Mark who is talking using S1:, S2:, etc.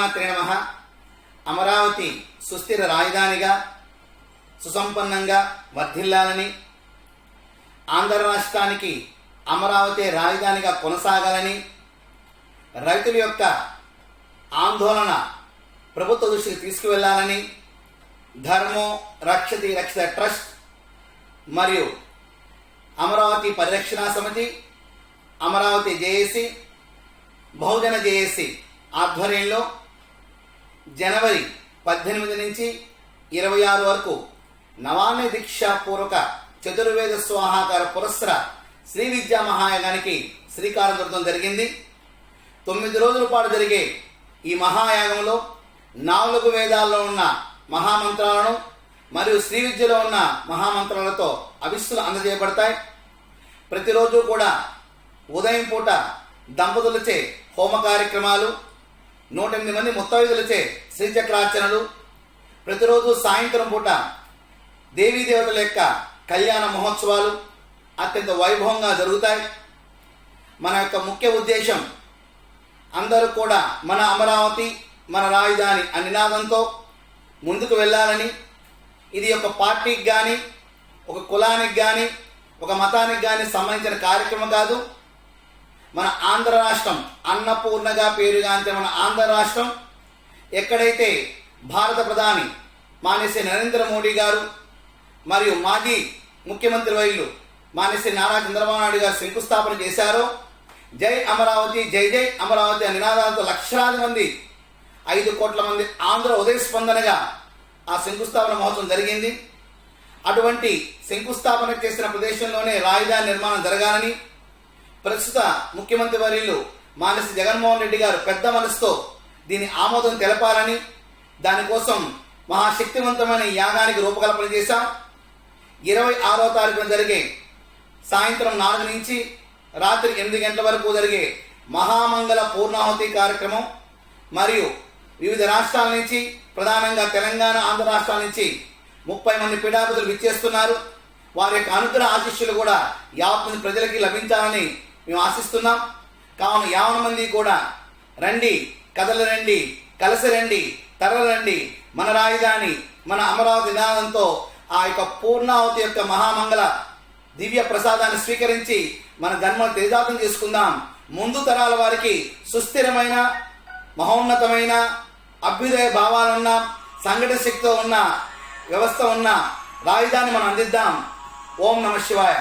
S1: శ్రీమాత్రే నమః. అమరావతి సుస్థిర రాజధానిగా సుసంపన్నంగా వర్ధిల్లాలని, ఆంధ్ర రాష్ట్రానికి అమరావతి రాజధానిగా కొనసాగాలని, రైతుల యొక్క ఆందోళన ప్రభుత్వ దృష్టికి తీసుకువెళ్లాలని ధర్మో రక్షతి రక్షిత ట్రస్ట్ మరియు అమరావతి పరిరక్షణ సమితి, అమరావతి జేఏసీ, బహుజన జేఏసీ ఆధ్వర్యంలో జనవరి 18 నుంచి 26 వరకు నవాన్ని దీక్షాపూర్వక చతుర్వేద స్వాహాకార పురస్సర శ్రీ విద్యా మహాయాగానికి శ్రీకారం చుట్టడం జరిగింది. 9 రోజుల పాటు జరిగే ఈ మహాయాగంలో 4 వేదాల్లో ఉన్న మహామంత్రాలను మరియు శ్రీ విద్యలో ఉన్న మహామంత్రాలతో అభిస్సులు అందజేయబడతాయి. ప్రతిరోజు కూడా ఉదయం పూట దంపతులచే హోమ కార్యక్రమాలు, 108 మంది ముత్తైదులచే శ్రీచక్రార్చనలు, ప్రతిరోజు సాయంత్రం పూట దేవీ దేవతల యొక్క కళ్యాణ మహోత్సవాలు అత్యంత వైభవంగా జరుగుతాయి. మన యొక్క ముఖ్య ఉద్దేశం అందరూ కూడా మన అమరావతి మన రాజధాని అనే నినాదంతో ముందుకు వెళ్ళాలని. ఇది ఒక పార్టీకి కానీ, ఒక కులానికి కానీ, ఒక మతానికి కానీ సంబంధించిన కార్యక్రమం కాదు. మన ఆంధ్ర రాష్ట్రం అన్నపూర్ణగా పేరుగాంచిన మన ఆంధ్ర రాష్ట్రం ఎక్కడైతే భారత ప్రధాని మాన్యశ్రీ నరేంద్ర మోడీ గారు మరియు మాజీ ముఖ్యమంత్రి వర్యులు మాన్యశ్రీ నారా చంద్రబాబు నాయుడు గారు శంకుస్థాపన చేశారో, జై అమరావతి జై జై అమరావతి అనే నినాదాలతో లక్షలాది మంది 5 కోట్ల మంది ఆంధ్ర ఉదయ స్పందనగా ఆ శంకుస్థాపన మహోత్సవం జరిగింది. అటువంటి శంకుస్థాపన చేసిన ప్రదేశంలోనే రాజధాని నిర్మాణం జరగాలని ప్రస్తుత ముఖ్యమంత్రి వర్యులు మాన్యశ్రీ జగన్మోహన్ రెడ్డి గారు పెద్ద మనసుతో దీని ఆమోదం తెలపాలని, దానికోసం మహాశక్తివంతమైన యాగానికి రూపకల్పన చేశాం. 26వ తారీఖున జరిగే సాయంత్రం 4 నుంచి రాత్రి 8 గంటల వరకు జరిగే మహామంగళ పూర్ణాహుతి కార్యక్రమం మరియు వివిధ రాష్ట్రాల నుంచి, ప్రధానంగా తెలంగాణ ఆంధ్ర రాష్ట్రాల నుంచి 30 మంది పీఠాధిపతులు విచ్చేస్తున్నారు. వారి యొక్క అనుగ్రహ ఆశీస్సులు కూడా 50 మంది ప్రజలకి లభించాలని మేము ఆశిస్తున్నాం. కావున 50 మంది కూడా రండి, కథలు రండి, కలిసి రండి, తరలండి. మన రాజధాని మన అమరావతి నినాదంతో ఆ యొక్క పూర్ణావతి యొక్క మహామంగళ దివ్య ప్రసాదాన్ని స్వీకరించి మన జన్మను తేజాతం చేసుకుందాం. ముందు తరాల వారికి సుస్థిరమైన మహోన్నతమైన అభ్యుదయ భావాలున్న సంఘటన శక్తితో ఉన్న వ్యవస్థ ఉన్న రాజధాని మనం అందిద్దాం. ఓం నమః శివాయ.